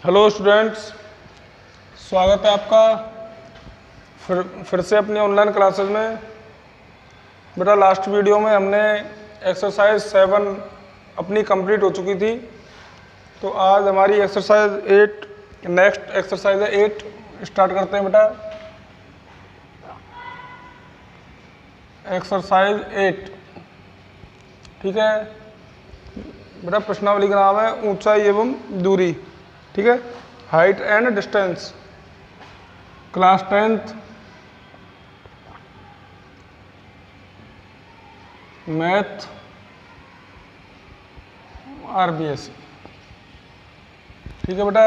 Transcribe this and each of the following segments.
Hello students, स्वागत है आपका फिर से अपनी ऑनलाइन क्लासेस में। बेटा लास्ट वीडियो में हमने एक्सरसाइज 7 अपनी कंप्लीट हो चुकी थी, तो आज हमारी एक्सरसाइज 8 नेक्स्ट एक्सरसाइज है 8 स्टार्ट करते हैं बेटा। एक्सरसाइज 8, ठीक है बेटा। प्रश्नावली का नाम है ऊंचाई एवं दूरी, ठीक है, height and distance. Class 10th math RBSE, ठीक है बेटा।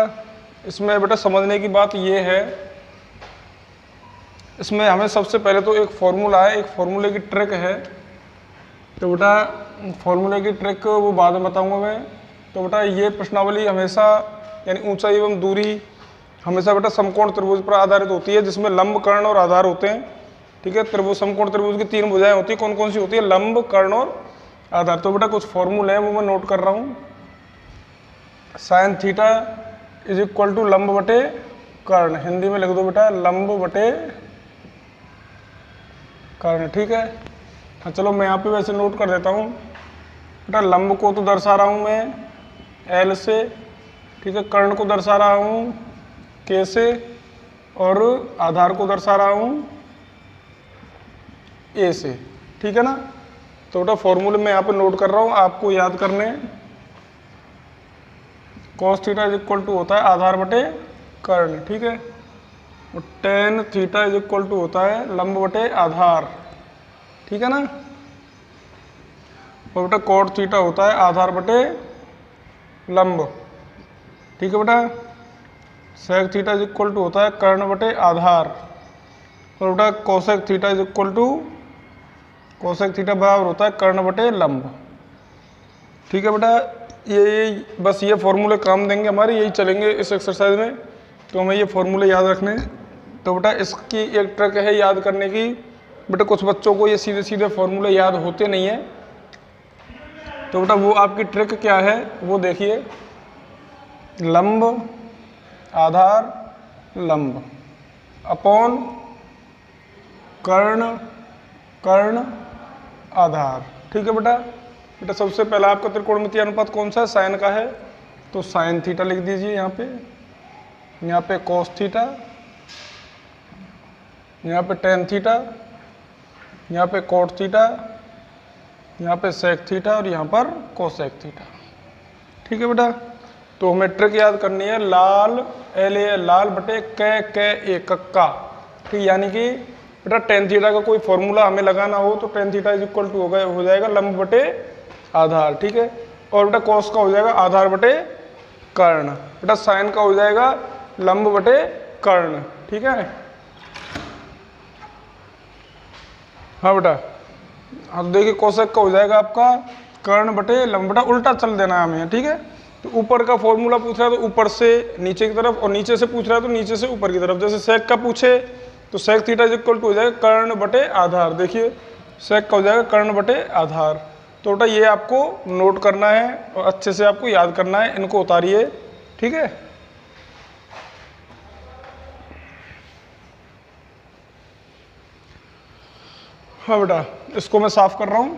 इसमें बेटा समझने की बात ये है, इसमें हमें सबसे पहले तो एक फॉर्मूला है, एक फॉर्मूले की ट्रिक है। तो बेटा फॉर्मूले की ट्रिक वो बाद में बताऊंगा मैं। तो बेटा ये प्रश्नावली हमेशा यानी ऊंचाई एवं दूरी हमेशा बेटा समकोण त्रिभुज पर आधारित होती है, जिसमें लंब, कर्ण और आधार होते हैं, ठीक है। त्रिभुज समकोण त्रिभुज की 3 भुजाएं होती है, कौन कौन सी होती है? लंब, कर्ण और आधार। तो बेटा कुछ फॉर्मूले हैं वो मैं नोट कर रहा हूँ। Sine theta is equal to लंब बटे कर्ण, हिंदी में लिख दो बेटा लंब बटे कर्ण, ठीक है। हाँ चलो मैं यहाँ पे वैसे नोट कर देता हूँ बेटा। लंब को तो दर्शा रहा हूँ मैं L से, ठीक है। कर्ण को दर्शा रहा हूँ K से और आधार को दर्शा रहा हूँ A से, ठीक है ना। तो बेटा फॉर्मूले में यहाँ पे नोट कर रहा हूँ, आपको याद करने। cos theta is equal to होता है आधार बटे कर्ण, ठीक है। और tan theta is equal to होता है लंब बटे आधार, ठीक है ना। और बेटा cot थीटा होता है आधार बटे लंब, ठीक है बेटा। sec theta is equal to होता है कर्ण बटे आधार। और बेटा cosec theta is equal to cosec theta बराबर होता है कर्ण बटे लंब, ठीक है बेटा। ये बस ये फॉर्मूले काम देंगे हमारे, यही चलेंगे इस एक्सरसाइज में। तो हमें ये फॉर्मूले याद रखने। तो बेटा इसकी एक ट्रिक है याद करने की। बेटा कुछ बच्चों को ये सीधे सीधे फॉर्मूले याद होते नहीं है, तो बेटा वो आपकी ट्रिक क्या है वो देखिए। लंब आधार लंब अपॉन कर्ण कर्ण आधार, ठीक है बेटा। बेटा सबसे पहला आपका त्रिकोणमितीय अनुपात कौन सा है? साइन का है, तो साइन थीटा लिख दीजिए यहाँ पे कॉस थीटा, यहाँ पे टेन थीटा, यहाँ पे कॉट थीटा, यहाँ पे सेक थीटा और यहाँ पर कोसेक थीटा, ठीक है बेटा। तो हमें ट्रिक याद करनी है लाल लाल बटे क कक्का, ठीक। यानी कि बेटा टेन थीटा का कोई फॉर्मूला हमें लगाना हो तो tan theta is equal to हो जाएगा लंब बटे आधार, ठीक है। और बेटा कॉस का हो जाएगा आधार बटे कर्ण। बेटा साइन का हो जाएगा लंब बटे कर्ण, ठीक है। हाँ बेटा, अब देखिए कोसेक का हो जाएगा आपका कर्ण बटे लंब। बेटा उल्टा चल देना है हमें, ठीक है। तो ऊपर का फॉर्मूला पूछ रहा है तो ऊपर से नीचे की तरफ, और नीचे से पूछ रहा है तो नीचे से ऊपर की तरफ। जैसे सेक का पूछे तो sec theta is equal to हो जाएगा कर्ण बटे आधार। देखिए सेक का हो जाएगा कर्ण बटे आधार। तो बेटा ये आपको नोट करना है और अच्छे से आपको याद करना है, इनको उतारिए, ठीक है। हाँ बेटा इसको मैं साफ कर रहा हूं।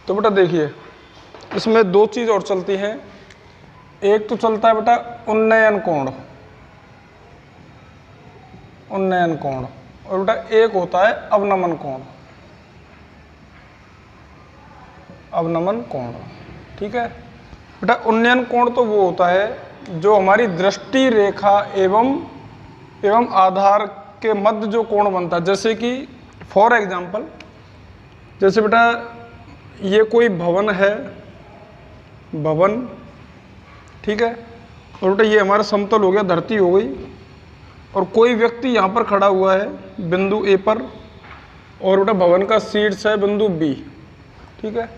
तो बेटा देखिए इसमें 2 चीज और चलती हैं। एक तो चलता है बेटा उन्नयन कोण, उन्नयन कोण, और बेटा एक होता है अवनमन कोण, अवनमन कोण, ठीक है। बेटा उन्नयन कोण तो वो होता है जो हमारी दृष्टि रेखा एवं आधार के मध्य जो कोण बनता है। जैसे कि फॉर एग्जांपल, जैसे बेटा ये कोई भवन है, भवन, ठीक है। और बेटा ये हमारा समतल हो गया, धरती हो गई, और कोई व्यक्ति यहाँ पर खड़ा हुआ है बिंदु A पर, और बेटा भवन का शीर्ष है बिंदु B, ठीक है।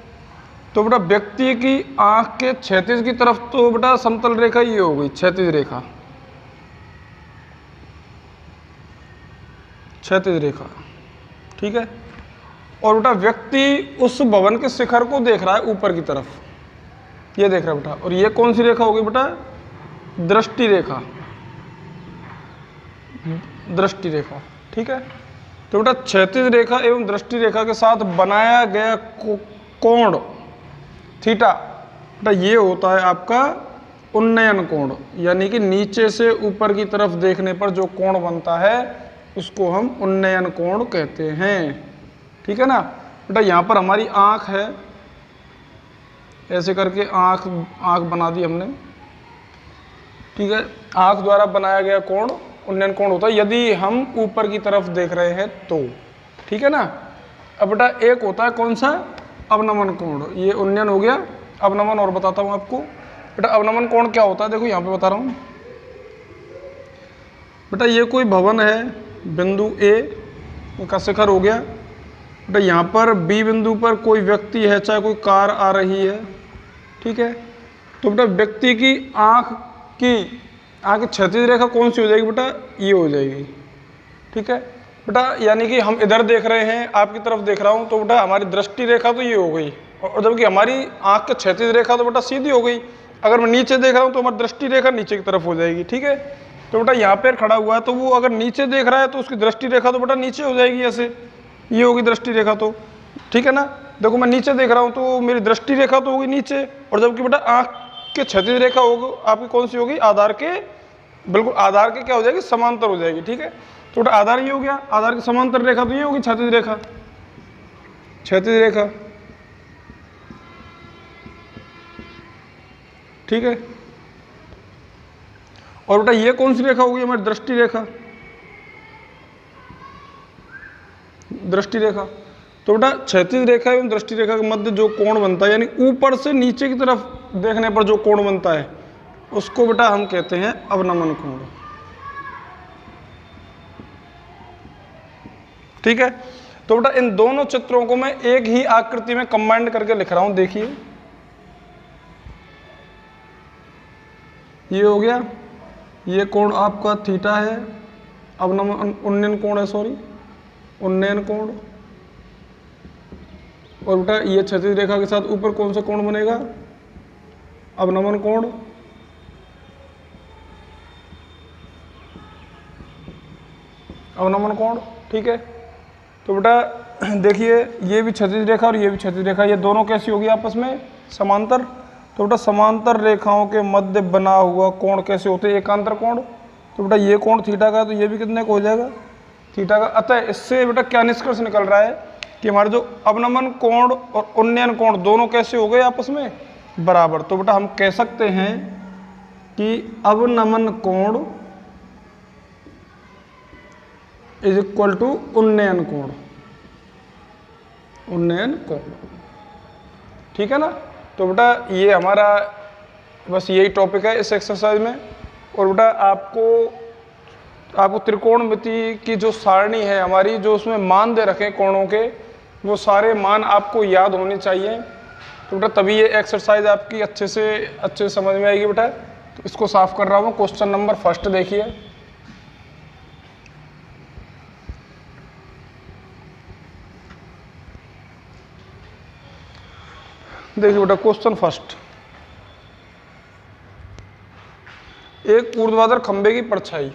तो बेटा व्यक्ति की आंख के क्षैतिज की तरफ तो बेटा समतल रेखा ये हो गई क्षैतिज रेखा, क्षैतिज रेखा, ठीक है। और बेटा व्यक्ति उस भवन के शिखर को देख रहा है ऊपर की तरफ, ये देख रहा है बेटा। और ये कौन सी रेखा होगी बेटा? दृष्टि रेखा, दृष्टि रेखा, ठीक है। तो बेटा क्षैतिज रेखा एवं दृष्टि रेखा के साथ बनाया गया कोण थीटा, बेटा ये होता है आपका उन्नयन कोण, यानी कि नीचे से ऊपर की तरफ देखने पर जो कोण बनता है उसको हम उन्नयन कोण कहते हैं, ठीक है ना। बेटा यहाँ पर हमारी आँख है, ऐसे करके आँख बना दी हमने, ठीक है। आँख द्वारा बनाया गया कोण उन्नयन कोण होता है यदि हम ऊपर की तरफ देख रहे हैं तो, ठीक है ना। अब बेटा एक होता है कौन सा? अवनमन कोण, ये उन्नयन हो गया। अवनमन और बताता हूँ आपको। बेटा अवनमन कोण क्या होता है, देखो यहाँ पे बता रहा हूँ। बेटा ये कोई भवन है, बिंदु ए का शिखर हो गया। बेटा यहाँ पर बी बिंदु पर कोई व्यक्ति है, चाहे कोई कार आ रही है, ठीक है। तो बेटा व्यक्ति की आँख की क्षैतिज रेखा कौन सी हो जाएगी बेटा? ये हो जाएगी, ठीक है बेटा। यानी कि हम इधर देख रहे हैं, आपकी तरफ देख रहा हूँ, तो बेटा हमारी दृष्टि रेखा तो ये हो गई, और जबकि हमारी आँख की क्षैतिज रेखा तो बेटा सीधी हो गई। अगर मैं नीचे देख रहा हूँ तो हमारी दृष्टि रेखा नीचे की तरफ हो जाएगी, ठीक है। तो बेटा यहाँ पर खड़ा हुआ है, तो वो अगर नीचे देख रहा है तो उसकी दृष्टि रेखा तो बेटा नीचे हो जाएगी, ऐसे ये होगी दृष्टि रेखा, तो ठीक है ना। देखो मैं नीचे देख रहा हूँ तो मेरी दृष्टि रेखा तो होगी नीचे, और जबकि बेटा आँख के क्षैतिज रेखा होगी आपकी कौन सी होगी? आधार के, बिल्कुल आधार के क्या हो जाएगी? समांतर हो जाएगी, ठीक है। तो बेटा आधार ये हो गया, आधार की समांतर रेखा तो ये होगी क्षैतिज रेखा, क्षैतिज रेखा, ठीक है। और बेटा ये कौन सी रेखा होगी? हमारी दृष्टि रेखा, दृष्टि रेखा। तो बेटा क्षैतिज रेखा एवं दृष्टि रेखा के मध्य जो कोण बनता है, यानी ऊपर से नीचे की तरफ देखने पर जो कोण बनता है, उसको बेटा हम कहते हैं अवनमन कोण, ठीक है। तो बेटा इन दोनों चित्रों को मैं एक ही आकृति में कंबाइंड करके लिख रहा हूं, देखिए ये हो गया, ये कोण आपका थीटा है, अवनमन उन्नयन कोण है, सॉरी उन्नयन कोण। और बेटा ये क्षैतिज रेखा के साथ ऊपर कौन सा कोण बनेगा? अवनमन कोण। अवनमन कोण, ठीक है। तो बेटा देखिए ये भी क्षैतिज रेखा और ये भी क्षैतिज रेखा, ये दोनों कैसी होगी आपस में? समांतर। तो बेटा समांतर रेखाओं के मध्य बना हुआ कोण कैसे होते हैं? एकांतर कोण। तो बेटा ये कोण थीटा का, तो ये भी कितने का हो जाएगा? थीटा का। अतः इससे बेटा क्या निष्कर्ष निकल रहा है कि हमारे जो अवनमन कोण और उन्नयन कोण दोनों कैसे हो गए आपस में? बराबर। तो बेटा हम कह सकते हैं कि अवनमन कोण इज इक्वल टू उन्नयन कोण, उन्नयन कोण, ठीक है ना। तो बेटा ये हमारा बस यही टॉपिक है इस एक्सरसाइज में। और बेटा आपको त्रिकोणमिति की जो सारणी है हमारी, जो उसमें मान दे रखे कोणों के, वो सारे मान आपको याद होने चाहिए। तो बेटा तभी ये एक्सरसाइज आपकी अच्छे समझ में आएगी बेटा। तो इसको साफ कर रहा हूँ। क्वेश्चन नंबर फर्स्ट देखिए, देखिए बेटा क्वेश्चन फर्स्ट, एक ऊर्ध्वाधर खंभे की परछाई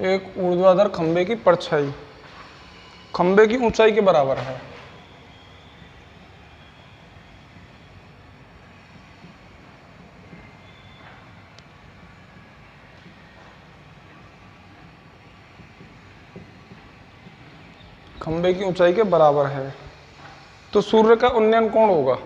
एक ऊर्ध्वाधर खंभे की परछाई खंभे की ऊंचाई के बराबर है। खंभे की ऊंचाई के बराबर है, तो सूर्य का उन्नयन कोण होगा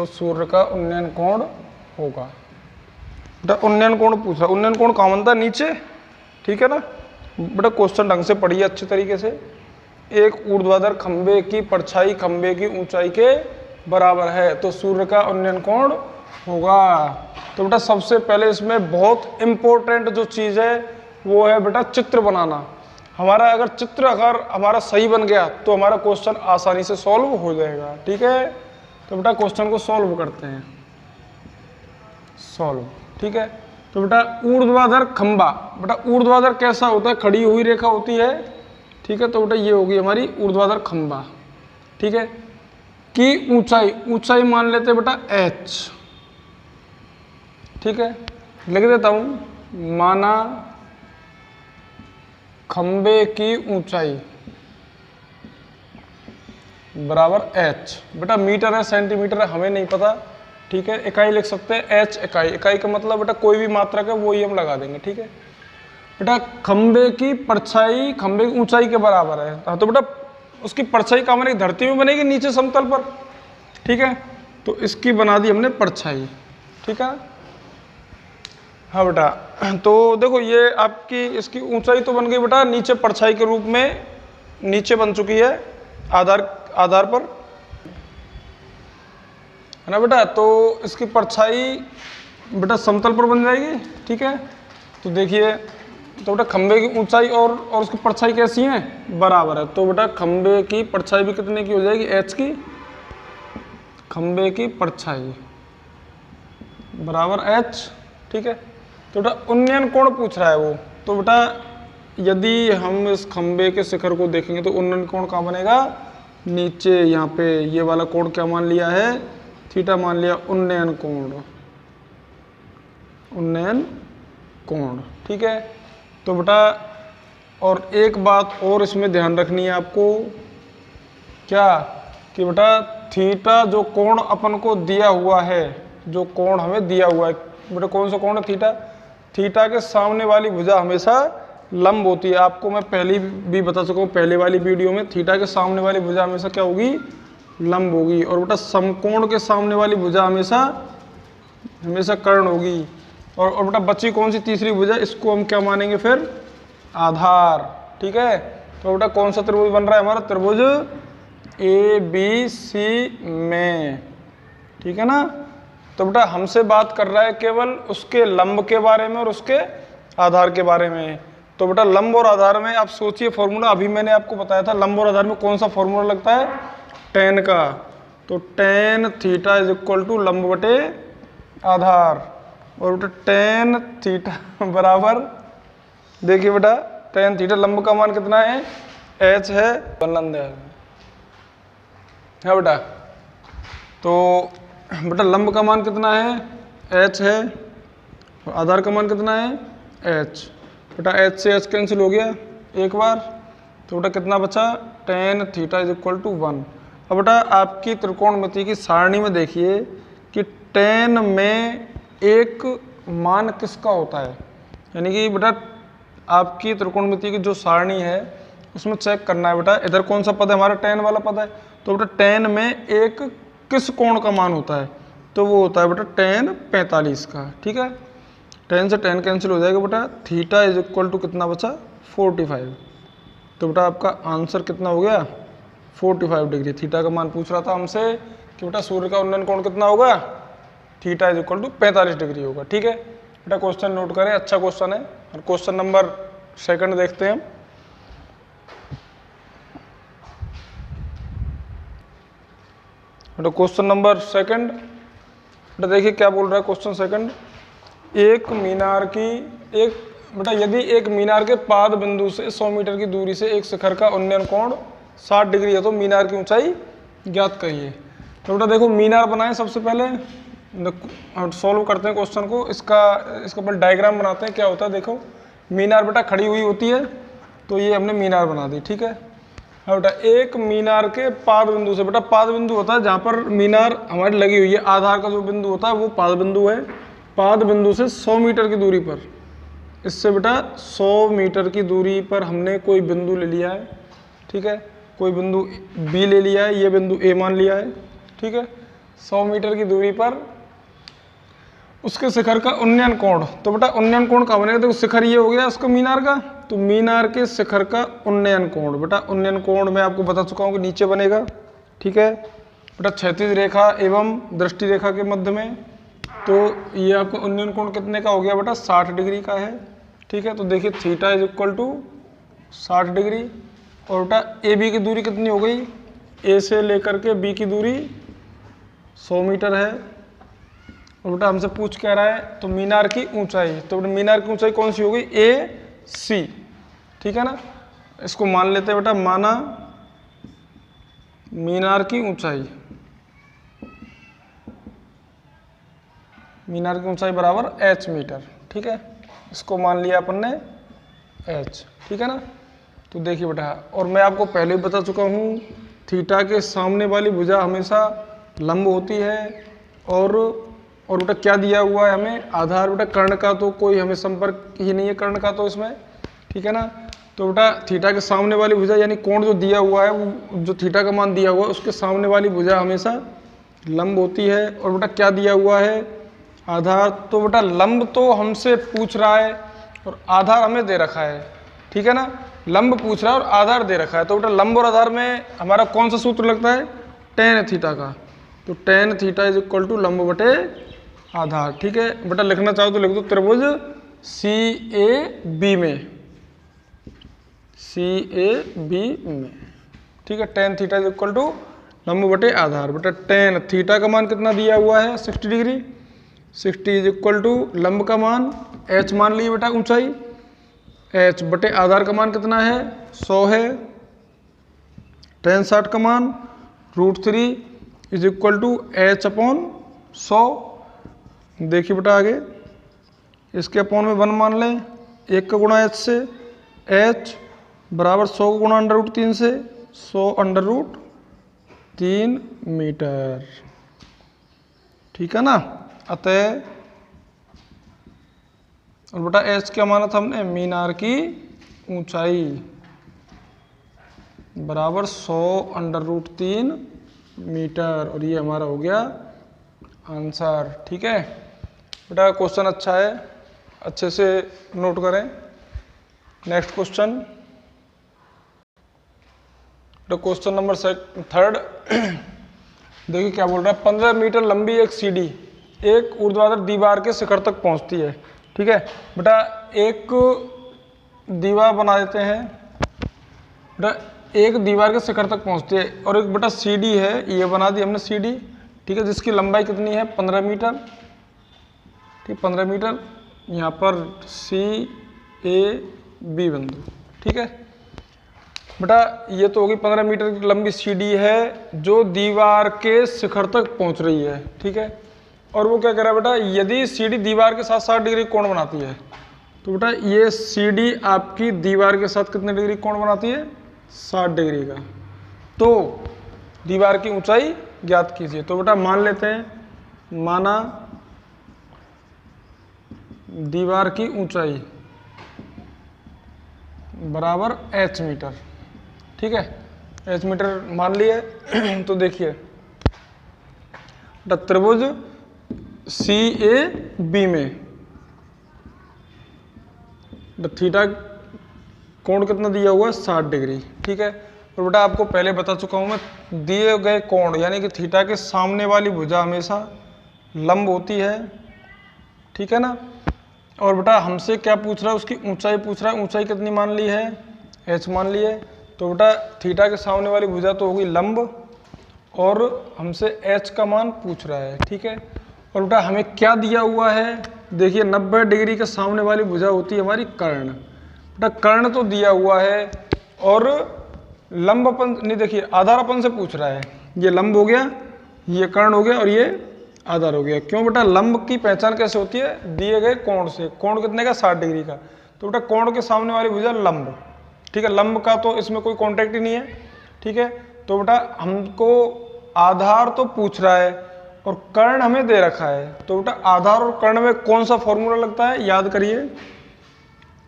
सूर्य का उन्नयन कोण होगा। बेटा उन्नयन कोण पूछा, उन्नयन कोण कहाँ बनता है? नीचे, ठीक है ना। बेटा क्वेश्चन ढंग से पढ़िए अच्छे तरीके से। एक ऊर्ध्वाधर खंभे की परछाई खंभे की ऊंचाई के बराबर है, तो सूर्य का उन्नयन कोण होगा। तो बेटा सबसे पहले इसमें बहुत इम्पोर्टेंट जो चीज़ है वो है बेटा चित्र बनाना। हमारा अगर चित्र अगर हमारा सही बन गया तो हमारा क्वेश्चन आसानी से सॉल्व हो जाएगा। ठीक है, तो बेटा क्वेश्चन को सॉल्व करते हैं। सॉल्व, ठीक है। तो बेटा ऊर्ध्वाधर खंबा, बेटा ऊर्ध्वाधर कैसा होता है, खड़ी हुई रेखा होती है। ठीक है, तो बेटा ये होगी हमारी ऊर्ध्वाधर खंबा। ठीक है, की ऊंचाई, ऊंचाई मान लेते हैं बेटा h। ठीक है, लिख देता हूं, माना खंबे की ऊंचाई बराबर h। बेटा मीटर है सेंटीमीटर है हमें नहीं पता। ठीक है, इकाई लिख सकते हैं h इकाई। इकाई का मतलब बेटा कोई भी मात्रक है वो ही हम लगा देंगे। ठीक है बेटा, खंबे की परछाई खंबे की ऊंचाई के बराबर है। हाँ, तो बेटा उसकी परछाई कहाँ बनेगी, धरती में बनेगी, नीचे समतल पर। ठीक है, तो इसकी बना दी हमने परछाई। ठीक है, हाँ बेटा, तो देखो ये आपकी इसकी ऊंचाई तो बन गई बेटा नीचे परछाई के रूप में नीचे बन चुकी है आधार पर, है ना बेटा। तो इसकी परछाई बेटा समतल पर बन जाएगी। ठीक है, तो देखिए, तो बेटा खंबे की ऊंचाई और उसकी परछाई कैसी है, बराबर है। तो बेटा खंबे की परछाई भी कितने की हो जाएगी, h की। खंबे की परछाई बराबर h। ठीक है, तो बेटा उन्नयन कोण पूछ रहा है वो। तो बेटा यदि हम इस खंबे के शिखर को देखेंगे तो उन्नयन कोण कहाँ बनेगा, नीचे यहाँ पे ये वाला कोण क्या मान लिया है, थीटा मान लिया, उन्नयन कोण, उन्नयन कोण। ठीक है, तो बेटा और एक बात और इसमें ध्यान रखनी है आपको, क्या कि बेटा थीटा जो कोण अपन को दिया हुआ है, जो कोण हमें दिया हुआ है बेटा, कौन सा कोण है, थीटा। थीटा के सामने वाली भुजा हमेशा लंब होती है। आपको मैं पहले भी बता चुका हूँ पहले वाली वीडियो में, थीटा के सामने वाली भुजा हमेशा क्या होगी, लंब होगी। और बेटा समकोण के सामने वाली भुजा हमेशा कर्ण होगी। और बेटा बची कौन सी तीसरी भुजा, इसको हम क्या मानेंगे फिर, आधार। ठीक है, तो बेटा कौन सा त्रिभुज बन रहा है हमारा, त्रिभुज ABC में। ठीक है ना, तो बेटा हमसे बात कर रहा है केवल उसके लंब के बारे में और उसके आधार के बारे में। तो बेटा लंब और आधार में आप सोचिए फॉर्मूला, अभी मैंने आपको बताया था लंब और आधार में कौन सा फॉर्मूला लगता है, tan का। तो tan theta is equal to लंब बटे आधार। और बेटा tan थीटा बराबर, देखिए बेटा tan थीटा लंब का मान कितना है, h है, बनलंद है बेटा। तो बेटा लंब का मान कितना है, h है, और आधार का मान कितना है, h। बेटा h से h कैंसिल हो गया एक बार, तो बेटा कितना बचा, tan theta is equal to 1। अब बेटा आपकी त्रिकोणमिति की सारणी में देखिए कि tan में एक मान किसका होता है, यानी कि बेटा आपकी त्रिकोणमिति की जो सारणी है उसमें चेक करना है बेटा इधर कौन सा पद है, हमारा tan वाला पद है। तो बेटा tan में एक किस कोण का मान होता है, तो वो होता है बेटा tan 45 का। ठीक है, tan से tan कैंसिल हो जाएगा बेटा, थीटा इज इक्वल टू कितना बचा, 45। तो बेटा आपका आंसर कितना हो गया, 45 डिग्री। थीटा का मान पूछ रहा था हमसे कि बेटा सूर्य का उन्नयन कोण कितना होगा, theta is equal to 45 degree होगा। ठीक है बेटा, क्वेश्चन नोट करें, अच्छा क्वेश्चन है। और क्वेश्चन नंबर 2 देखते हैं हम। बेटा क्वेश्चन नंबर 2 बेटा देखिए क्या बोल रहा है क्वेश्चन 2। एक मीनार की बेटा यदि एक मीनार के पाद बिंदु से 100 मीटर की दूरी से एक शिखर का उन्नयन कोण 60 डिग्री है तो मीनार की ऊंचाई ज्ञात करिए। तो बेटा देखो मीनार बनाए, सबसे पहले हम सॉल्व करते हैं क्वेश्चन को। इसका पहले डायग्राम बनाते हैं, क्या होता है देखो। मीनार बेटा खड़ी हुई होती है, तो ये हमने मीनार बना दी। ठीक है, हाँ बेटा एक मीनार के पाद बिंदु से, बेटा पाद बिंदु होता है जहाँ पर मीनार हमारी लगी हुई है, आधार का जो बिंदु होता है वो पाद बिंदु है। पाद बिंदु से 100 मीटर की दूरी पर, इससे बेटा 100 मीटर की दूरी पर हमने कोई बिंदु ले लिया है। ठीक है, कोई बिंदु B ले लिया है, ये बिंदु A मान लिया है। ठीक है, 100 मीटर की दूरी पर उसके शिखर का उन्नयन कोण, तो बेटा उन्नयन कोण कहाँ बनेगा, देखो शिखर ये हो गया उसका मीनार का, तो मीनार के शिखर का उन्नयन कोण, बेटा उन्नयन कोण मैं आपको बता चुका हूँ कि नीचे बनेगा। ठीक है बेटा, क्षैतिज रेखा एवं दृष्टि रेखा के मध्य में तो ये आपको उन्नयन कोण कितने का हो गया बेटा, 60 डिग्री का है। ठीक है, तो देखिए theta is equal to 60 degree. और बेटा ए बी की दूरी कितनी हो गई, ए से लेकर के बी की दूरी 100 मीटर है। और बेटा हमसे पूछ क्या रहा है, तो मीनार की ऊंचाई, तो बेटा मीनार की ऊंचाई कौन सी हो गई, ए सी। ठीक है ना, इसको मान लेते हैं बेटा, माना मीनार की ऊंचाई, मीनार की ऊंचाई बराबर h मीटर। ठीक है, इसको मान लिया अपन ने h। ठीक है ना, तो देखिए बेटा, और मैं आपको पहले ही बता चुका हूँ थीटा के सामने वाली भुजा हमेशा लंब होती है। और बेटा क्या दिया हुआ है हमें, आधार बेटा कर्ण का तो कोई हमें संपर्क ही नहीं है कर्ण का तो इसमें। ठीक है ना, तो बेटा थीटा के सामने वाली भुजा यानी कोण जो दिया हुआ है, वो जो थीटा का मान दिया हुआ है उसके सामने वाली भुजा हमेशा लंब होती है। और बेटा क्या दिया हुआ है, आधार। तो बेटा लंब तो हमसे पूछ रहा है और आधार हमें दे रखा है। ठीक है ना, लंब पूछ रहा है और आधार दे रखा है। तो बेटा लंब और आधार में हमारा कौन सा सूत्र लगता है, टेन थीटा का। तो tan theta is equal to लंब बटे आधार। ठीक है बेटा, लिखना चाहो तो लिख दो, त्रिभुज सी ए बी में, सी ए बी में। ठीक है, tan theta is equal to लंब बटे आधार। बेटा टेन थीटा का मान कितना दिया हुआ है, 60 डिग्री। 60 इज इक्वल टू लंब का मान h मान लिए बेटा ऊंचाई, h बटे आधार का मान कितना है, 100 है। टेन 60 का मान √3 is equal to h upon 100। देखिए बेटा आगे इसके अपॉन में 1 मान लें, 1 का गुणा h से, h बराबर 100 का गुणा √3 से, 100 √3 मीटर। ठीक है ना, अतः और बेटा h क्या माना था हमने, मीनार की ऊंचाई बराबर 100 √3 मीटर। और ये हमारा हो गया आंसर। ठीक है बेटा, क्वेश्चन अच्छा है, अच्छे से नोट करें। नेक्स्ट क्वेश्चन, तो क्वेश्चन नंबर 3 देखिए क्या बोल रहा है, 15 मीटर लंबी एक सीढ़ी एक ऊर्ध्वाधर दीवार के शिखर तक पहुंचती है। ठीक है बेटा, एक दीवार बना देते हैं बेटा, एक दीवार के शिखर तक पहुंचती है। और एक बेटा सीढ़ी है, ये बना दी हमने सीढ़ी। ठीक है, जिसकी लंबाई कितनी है, 15 मीटर। ठीक, 15 मीटर। यहाँ पर सी ए बी बिंदु। ठीक है बेटा, ये तो होगी 15 मीटर की लंबी सीढ़ी है जो दीवार के शिखर तक पहुंच रही है। ठीक है, और वो क्या कह रहा है बेटा, यदि सीढ़ी दीवार के साथ 60 डिग्री कोण बनाती है, तो बेटा ये सीढ़ी आपकी दीवार के साथ कितने डिग्री कोण बनाती है, 60 डिग्री का। तो दीवार की ऊंचाई ज्ञात कीजिए। तो बेटा मान लेते हैं, माना दीवार की ऊंचाई बराबर h मीटर। ठीक है, h मीटर मान लिए। तो देखिए त्रिभुज सी ए बी में थीटा कोण कितना दिया हुआ है, 60 डिग्री। ठीक है, और बेटा आपको पहले बता चुका हूं मैं, दिए गए कोण यानी कि थीटा के सामने वाली भुजा हमेशा लंब होती है। ठीक है ना, और बेटा हमसे क्या पूछ रहा है, उसकी ऊंचाई पूछ रहा है। ऊंचाई कितनी मान ली है, h मान ली है। तो बेटा थीटा के सामने वाली भुजा तो होगी लंब, और हमसे h का मान पूछ रहा है। ठीक है, और बेटा हमें क्या दिया हुआ है, देखिए 90 डिग्री के सामने वाली भुजा होती है हमारी कर्ण। बेटा कर्ण तो दिया हुआ है और लंब अपन नहीं, देखिए आधार अपन से पूछ रहा है। ये लंब हो गया, ये कर्ण हो गया और ये आधार हो गया। क्यों बेटा, लंब की पहचान कैसे होती है, दिए गए कोण से। कोण कितने का, 60 डिग्री का। तो बेटा कोण के सामने वाली भुजा लंब। ठीक है, लंब का तो इसमें कोई कॉन्टेक्ट ही नहीं है। ठीक है, तो बेटा हमको आधार तो पूछ रहा है और कर्ण हमें दे रखा है। तो बेटा आधार और कर्ण में कौन सा फॉर्मूला लगता है, याद करिए,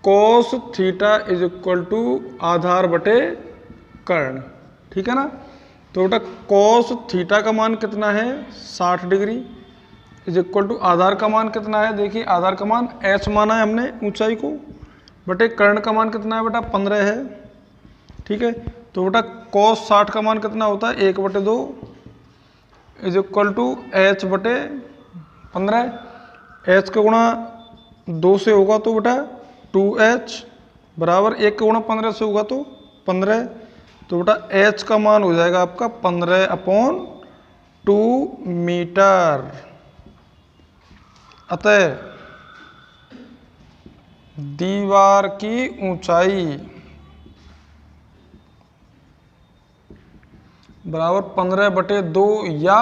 cos theta is equal to आधार बटे कर्ण। ठीक है ना, तो बेटा कोस थीटा का मान कितना है, 60 डिग्री इज इक्वल टू आधार का मान कितना है, देखिए आधार का मान h माना है हमने ऊंचाई को, बटे कर्ण का मान कितना है बेटा, 15 है। ठीक है, तो बेटा कोस 60 का मान कितना होता है, 1/2 इज इक्वल टू h बटे 15, एच का गुणा 2 से होगा तो बेटा 2h बराबर 1 का गुणा 15 से होगा तो 15, तो बेटा h का मान हो जाएगा आपका 15/2 मीटर। अतः दीवार की ऊंचाई बराबर 15/2 या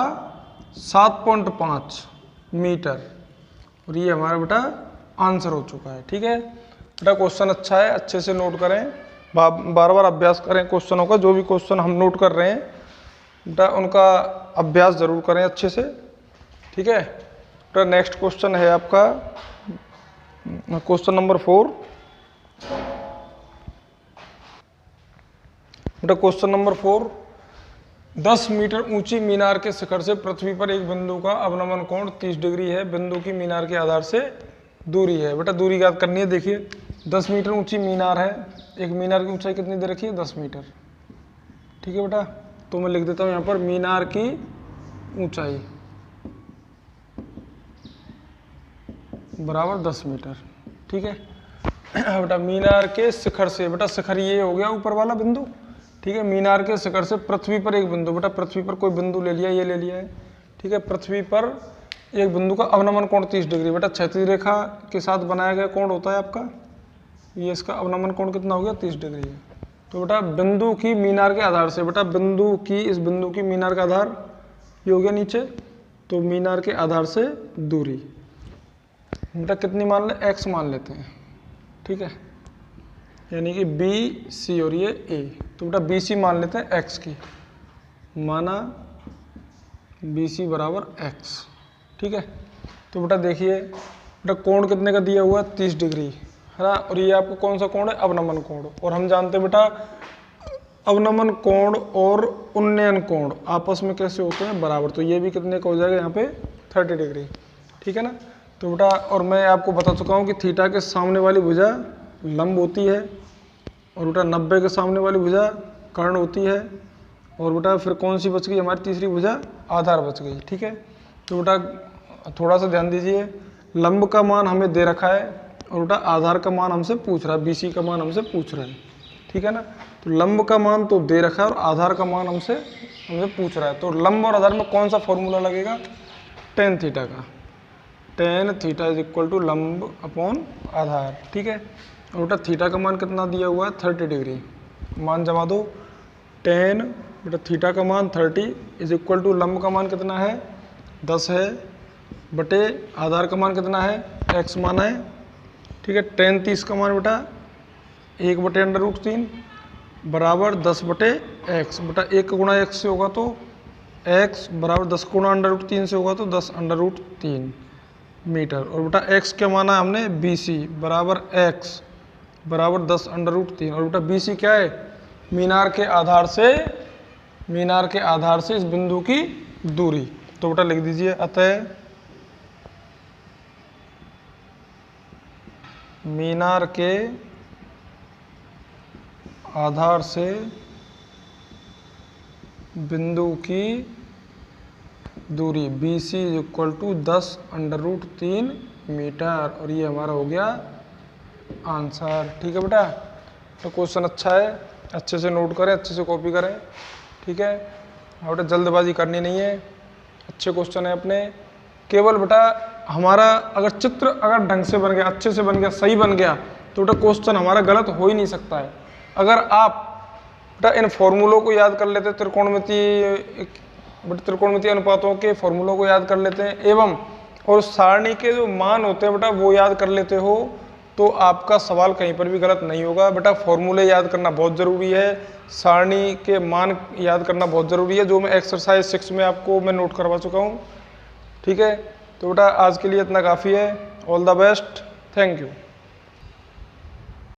7.5 मीटर। और ये हमारा बेटा आंसर हो चुका है। ठीक है बेटा, क्वेश्चन अच्छा है, अच्छे से नोट करें, बार बार अभ्यास करें क्वेश्चनों का। जो भी क्वेश्चन हम नोट कर रहे हैं बेटा उनका अभ्यास जरूर करें अच्छे से। ठीक है बेटा, नेक्स्ट क्वेश्चन है आपका क्वेश्चन नंबर 4। बेटा क्वेश्चन नंबर 4, 10 मीटर ऊंची मीनार के शिखर से पृथ्वी पर एक बिंदु का अवनमन कोण 30 डिग्री है। बिंदु की मीनार के आधार से दूरी है। बेटा दूरी याद करनी है। देखिए 10 मीटर ऊंची मीनार है, एक मीनार की ऊंचाई कितनी दे रखी है 10 मीटर। ठीक है बेटा, तो मैं लिख देता हूं यहां पर मीनार की ऊंचाई बराबर 10 मीटर। ठीक है बेटा, मीनार के शिखर से, बेटा शिखर ये हो गया ऊपर वाला बिंदु। ठीक है, मीनार के शिखर से पृथ्वी पर एक बिंदु, बेटा पृथ्वी पर कोई बिंदु ले लिया, ये ले लिया है। ठीक है, पृथ्वी पर एक बिंदु का अवनमन कोण 30 डिग्री। बेटा क्षैतिज रेखा के साथ बनाया गया कोण होता है आपका, ये इसका अवनमन कोण कितना हो गया 30 डिग्री है। तो बेटा बिंदु की मीनार के आधार से, बेटा बिंदु की, इस बिंदु की मीनार का आधार ये हो गया नीचे, तो मीनार के आधार से दूरी बेटा कितनी मान ले, x मान लेते हैं। ठीक है, यानी कि बी सी और ये ए, तो बेटा बी सी मान लेते हैं x की, माना बी सी बराबर x। ठीक है, तो बेटा देखिए बेटा कोण कितने का दिया हुआ है 30 डिग्री है ना, और ये आपको कौन सा कोण है अवनमन कोण। और हम जानते हैं बेटा अवनमन कोण और उन्नयन कोण आपस में कैसे होते हैं बराबर, तो ये भी कितने का हो जाएगा यहाँ पे 30 डिग्री। ठीक है ना, तो बेटा और मैं आपको बता चुका हूँ कि थीटा के सामने वाली भुजा लंब होती है, और बेटा 90 के सामने वाली भुजा कर्ण होती है, और बेटा फिर कौन सी बच गई हमारी तीसरी भुजा, आधार बच गई। ठीक है, तो बेटा थोड़ा सा ध्यान दीजिए, लंब का मान हमें दे रखा है और बेटा आधार का मान हमसे पूछ रहा है, बीसी का मान हमसे पूछ रहा है। ठीक है ना, तो लंब का मान तो दे रखा है और आधार का मान हमसे पूछ रहा है, तो लंब और आधार में कौन सा फॉर्मूला लगेगा, टेन थीटा का, tan theta is equal to लंब अपॉन आधार। ठीक है, और बेटा थीटा का मान कितना दिया हुआ है 30 डिग्री, मान जमा दो, टेन बेटा थीटा का मान 30 इज इक्वल टू लंब का मान कितना है 10 है, बटे आधार का मान कितना है x मान है। ठीक है, टेन 30 का मान बेटा 1/√3 बराबर 10/x, बेटा 1 गुणा x से होगा तो x बराबर 10 गुणा √3 से होगा तो 10√3 मीटर, और बेटा x क्या माना है हमने BC बराबर x बराबर 10√3, और बेटा BC क्या है मीनार के आधार से इस बिंदु की दूरी। तो बेटा लिख दीजिए, अतः मीनार के आधार से बिंदु की दूरी BC is equal to 10√3 metre, और ये हमारा हो गया आंसर। ठीक है बेटा, तो क्वेश्चन अच्छा है, अच्छे से नोट करें, अच्छे से कॉपी करें। ठीक है, बेटा जल्दबाजी करनी नहीं है, अच्छे क्वेश्चन है अपने। केवल बेटा हमारा अगर चित्र अगर ढंग से बन गया, अच्छे से बन गया, सही बन गया, तो बेटा क्वेश्चन हमारा गलत हो ही नहीं सकता है। अगर आप बेटा इन फॉर्मूलों को याद कर लेते, त्रिकोणमितीय अनुपातों के फॉर्मूलों को याद कर लेते हैं, एवं और सारणी के जो मान होते हैं बेटा वो याद कर लेते हो, तो आपका सवाल कहीं पर भी गलत नहीं होगा। बेटा फॉर्मूले याद करना बहुत ज़रूरी है, सारणी के मान याद करना बहुत ज़रूरी है, जो मैं एक्सरसाइज 6 में आपको मैं नोट करवा चुका हूँ। ठीक है, तो बेटा आज के लिए इतना काफ़ी है। All the best, thank you.